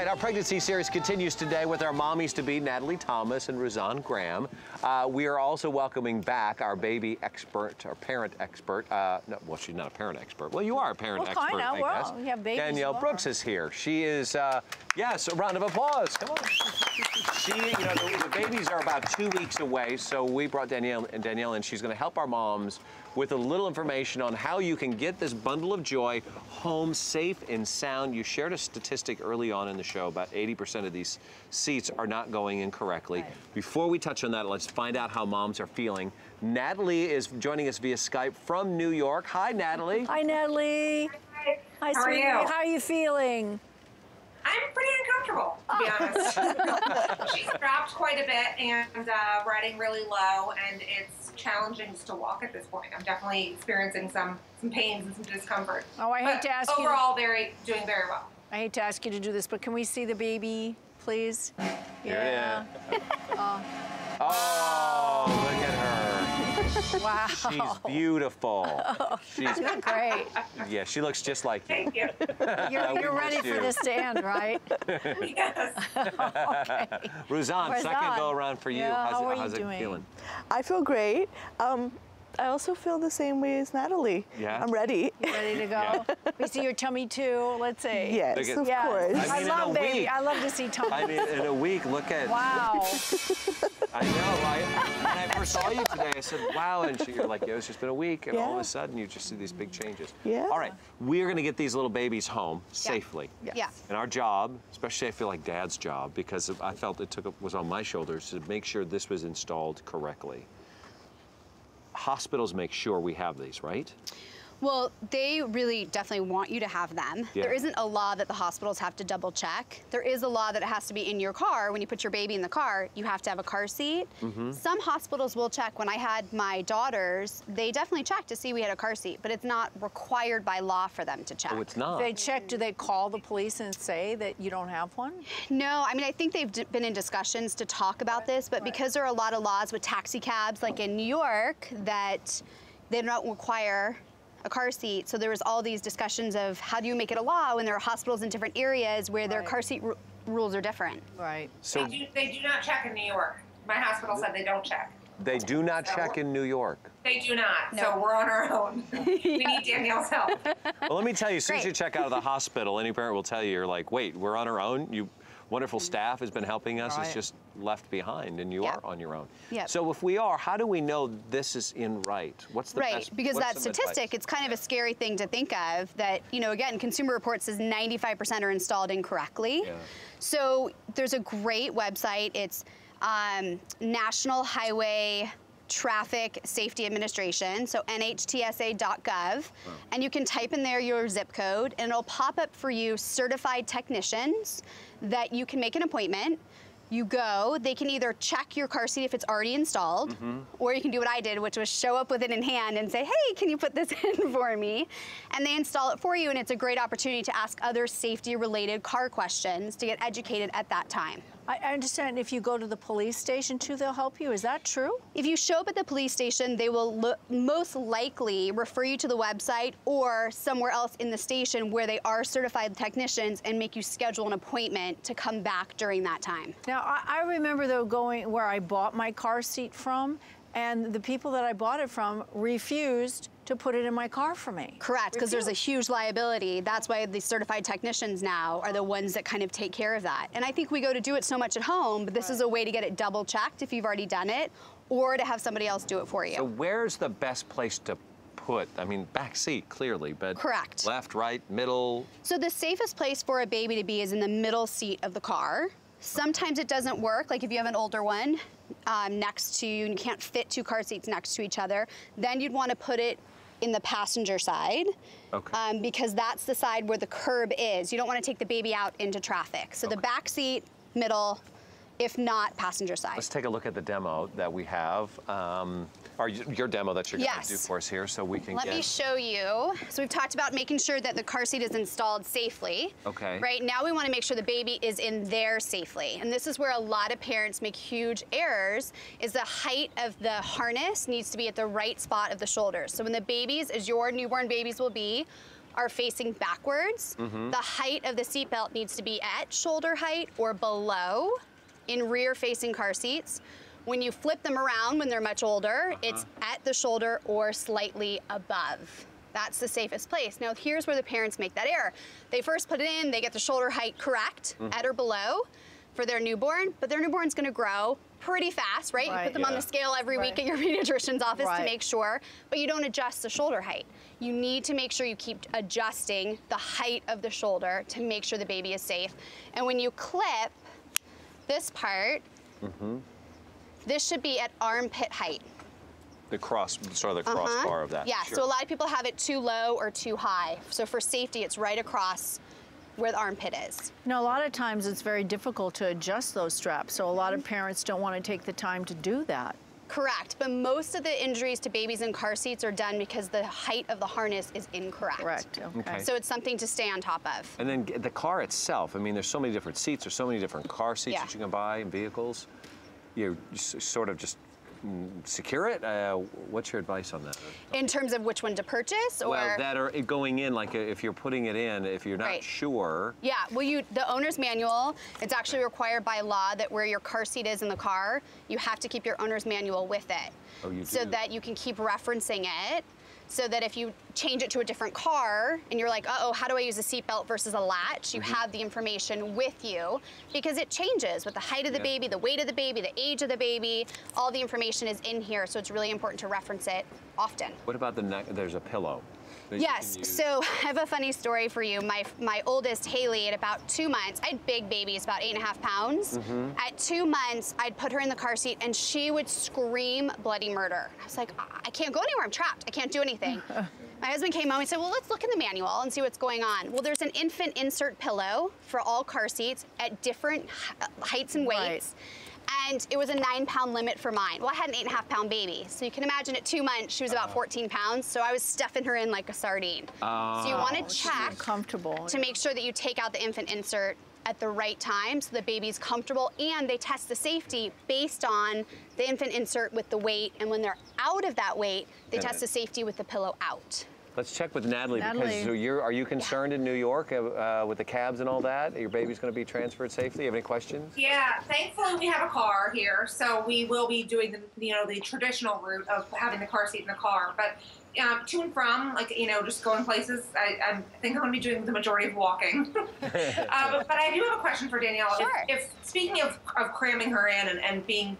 right, our pregnancy series continues today with our mommies-to-be, Natalie Thomas and Roseanne Graham. We are also welcoming back our baby expert, our parent expert. No, well, she's not a parent expert. Well, you are a parent expert, I guess. Well, you have babies. Danielle Brooks is here. She is, yes, a round of applause. Come on. She, you know, the babies are about 2 weeks away, so we brought Danielle in. She's going to help our moms with a little information on how you can get this bundle of joy home safe and sound. You shared a statistic early on in the show. About 80% of these seats are not going in correctly. Right. Before we touch on that, let's find out how moms are feeling. Natalie is joining us via Skype from New York. Hi, Natalie. Hi, Natalie. Hi. Hi, how are you? How are you feeling? I'm pretty uncomfortable, to be honest. She's dropped quite a bit and riding really low, and it's challenging to walk at this point. I'm definitely experiencing some pains and some discomfort. Oh, I hate to ask you. Overall, doing very well. I hate to ask you to do this, but can we see the baby, please? Yeah. Oh, look at her. Wow. She's beautiful. Oh, she's great. Yeah, she looks just like you. Thank you. You're ready for this to end, right? Yes. Okay. Roseanne, second go around for you. Yeah, how's it feeling? I feel great. I also feel the same way as Natalie. Yeah? I'm ready. You ready to go? Yeah. We see your tummy too. Let's see. Yes, of course. I love baby. I love to see tummy. I mean, in a week, look at. Wow. I know. When I first saw you today, I said, wow. And you're like, yeah, it's just been a week. And all of a sudden, you just see these big changes. Yeah. All right. We're going to get these little babies home safely. Yeah. And our job, especially I feel like Dad's job, because I felt was on my shoulders to make sure this was installed correctly. Hospitals make sure we have these, right? Well, they really definitely want you to have them. Yeah. There isn't a law that the hospitals have to double check. There is a law that it has to be in your car. When you put your baby in the car, you have to have a car seat. Some hospitals will check. When I had my daughters, they definitely checked to see we had a car seat, but it's not required by law for them to check. Oh, it's not? They check, do they call the police and say that you don't have one? No, I mean, I think they've been in discussions to talk about this, but because there are a lot of laws with taxi cabs, like in New York, that they don't require a car seat. So there was all these discussions of how do you make it a law when there are hospitals in different areas where their car seat rules are different. Right. So They do not check in New York. My hospital said they don't check. they do not check in New York. They do not. No. So we're on our own. We need Danielle's help. Well, let me tell you, as soon as you check out of the hospital, any parent will tell you, you're like, wait, we're on our own? Wonderful staff has been helping us. It's just left behind, and you are on your own. Yep. So if we are, how do we know this is in right? What's the best? Right, because that statistic, it's kind of a scary thing to think of that, you know, again, Consumer Reports says 95% are installed incorrectly. Yeah. So there's a great website. It's National Highway Traffic Safety Administration, so nhtsa.gov, and you can type in there your zip code, and it'll pop up for you certified technicians that you can make an appointment. You go, they can either check your car seat if it's already installed, or you can do what I did, which was show up with it in hand and say, hey, can you put this in for me? And they install it for you, and it's a great opportunity to ask other safety-related car questions to get educated at that time. I understand if you go to the police station too, they'll help you. Is that true? If you show up at the police station, they will most likely refer you to the website or somewhere else in the station where they are certified technicians and make you schedule an appointment to come back during that time. Now, I remember though going where I bought my car seat from, and the people that I bought it from refused to put it in my car for me. Correct, because there's a huge liability. That's why the certified technicians now are the ones that kind of take care of that. And I think we go to do it so much at home, but this is a way to get it double checked if you've already done it, or to have somebody else do it for you. So where's the best place to put? I mean, back seat, clearly, but correct. Left, right, middle? So the safest place for a baby to be is in the middle seat of the car. Sometimes it doesn't work, like if you have an older one next to you and you can't fit two car seats next to each other, then you'd want to put it in the passenger side, because that's the side where the curb is. You don't want to take the baby out into traffic. So the back seat, middle, if not passenger side. Let's take a look at the demo that we have, or your demo that you're going to do for us here, so we can Let me show you. So we've talked about making sure that the car seat is installed safely. Okay. Right now we want to make sure the baby is in there safely. And this is where a lot of parents make huge errors, is the height of the harness needs to be at the right spot of the shoulders. So when the babies, as your newborn babies will be, are facing backwards. The height of the seatbelt needs to be at shoulder height or below in rear-facing car seats. When you flip them around when they're much older, it's at the shoulder or slightly above. That's the safest place. Now, here's where the parents make that error. They first put it in, they get the shoulder height correct, at or below, for their newborn, but their newborn's gonna grow pretty fast, right? You put them on the scale every week at your pediatrician's office to make sure, but you don't adjust the shoulder height. You need to make sure you keep adjusting the height of the shoulder to make sure the baby is safe. And when you clip this part, this should be at armpit height. The cross, sort of the crossbar of that. Yeah, so a lot of people have it too low or too high. So for safety, it's right across where the armpit is. You know, a lot of times it's very difficult to adjust those straps, so a lot of parents don't want to take the time to do that. Correct, but most of the injuries to babies in car seats are done because the height of the harness is incorrect. Correct, okay. So it's something to stay on top of. And then the car itself, I mean, there's so many different seats, there's so many different car seats that you can buy in vehicles. You sort of just secure it? What's your advice on that? In terms of which one to purchase, or? Well, that or going in, like if you're putting it in, if you're not sure. Yeah, well, the owner's manual, it's actually required by law that where your car seat is in the car, you have to keep your owner's manual with it. Oh, you do? So that you can keep referencing it. So that if you change it to a different car and you're like, uh-oh, how do I use a seatbelt versus a latch? You have the information with you because it changes with the height of the baby, the weight of the baby, the age of the baby. All the information is in here, so it's really important to reference it often. What about the neck? There's a pillow. Yes, so I have a funny story for you. My oldest, Haley, at about 2 months, I had big babies, about 8.5 pounds. At 2 months, I'd put her in the car seat and she would scream bloody murder. I was like, I can't go anywhere, I'm trapped, I can't do anything. My husband came home and said, well, let's look in the manual and see what's going on. Well, there's an infant insert pillow for all car seats at different heights and weights. And it was a 9-pound limit for mine. Well, I had an 8.5-pound baby. So you can imagine at 2 months, she was about 14 pounds. So I was stuffing her in like a sardine. So you want to check to make sure that you take out the infant insert at the right time so the baby's comfortable, and they test the safety based on the infant insert with the weight. And when they're out of that weight, they test the safety with the pillow out. Let's check with Natalie, because are you concerned in New York with the cabs and all that? Your baby's going to be transferred safely? You have any questions? Yeah, thankfully we have a car here, so we will be doing the traditional route of having the car seat in the car. But to and from, like, just going places, I think I'm going to be doing the majority of walking. But I do have a question for Danielle. Sure. If speaking of cramming her in and being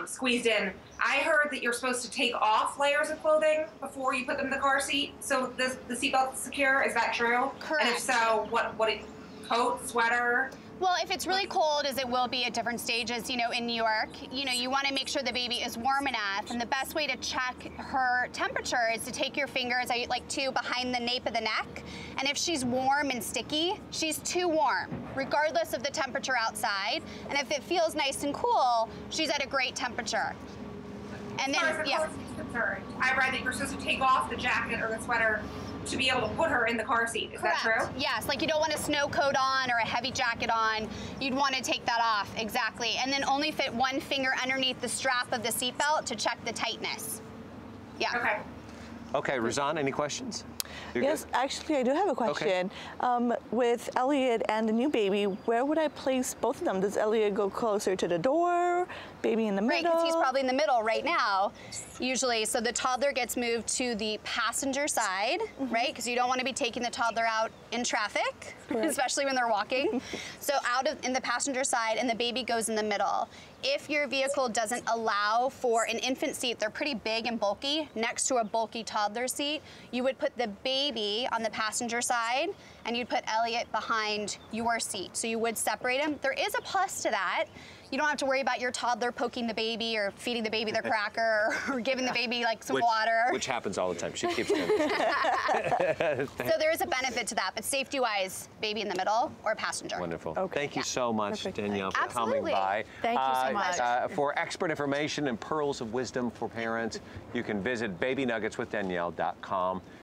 squeezed in, I heard that you're supposed to take off layers of clothing before you put them in the car seat, so the seatbelt is secure. Is that true? Correct. And if so, what coat, sweater? Well, if it's really cold, as it will be at different stages, in New York, you want to make sure the baby is warm enough. And the best way to check her temperature is to take your fingers, I like to, behind the nape of the neck. And if she's warm and sticky, she's too warm, regardless of the temperature outside. And if it feels nice and cool, she's at a great temperature. And then, as far as the car seat's concerned, I read that you're supposed to take off the jacket or the sweater to be able to put her in the car seat. Is that true? Yes, like you don't want a snow coat on or a heavy jacket on. You'd want to take that off, exactly. And then only fit one finger underneath the strap of the seatbelt to check the tightness. Yeah. Okay. Okay, Razan, any questions? Yes, actually, I do have a question. With Elliot and the new baby, where would I place both of them? Does Elliot go closer to the door? Baby in the middle? Right, because he's probably in the middle right now, usually. So the toddler gets moved to the passenger side, right? Because you don't want to be taking the toddler out in traffic, especially when they're walking. So in the passenger side, and the baby goes in the middle. If your vehicle doesn't allow for an infant seat, they're pretty big and bulky, next to a bulky toddler seat, you would put the baby on the passenger side and you'd put Elliot behind your seat. So you would separate them. There is a plus to that. You don't have to worry about your toddler poking the baby or feeding the baby the cracker or giving the baby like some water. Which happens all the time. She keeps doing it. So there is a benefit to that, but safety-wise, baby in the middle or passenger. Wonderful. Okay. Thank you so much, Danielle, for Absolutely. coming by. Thank you so much. For expert information and pearls of wisdom for parents, you can visit babynuggetswithdanielle.com.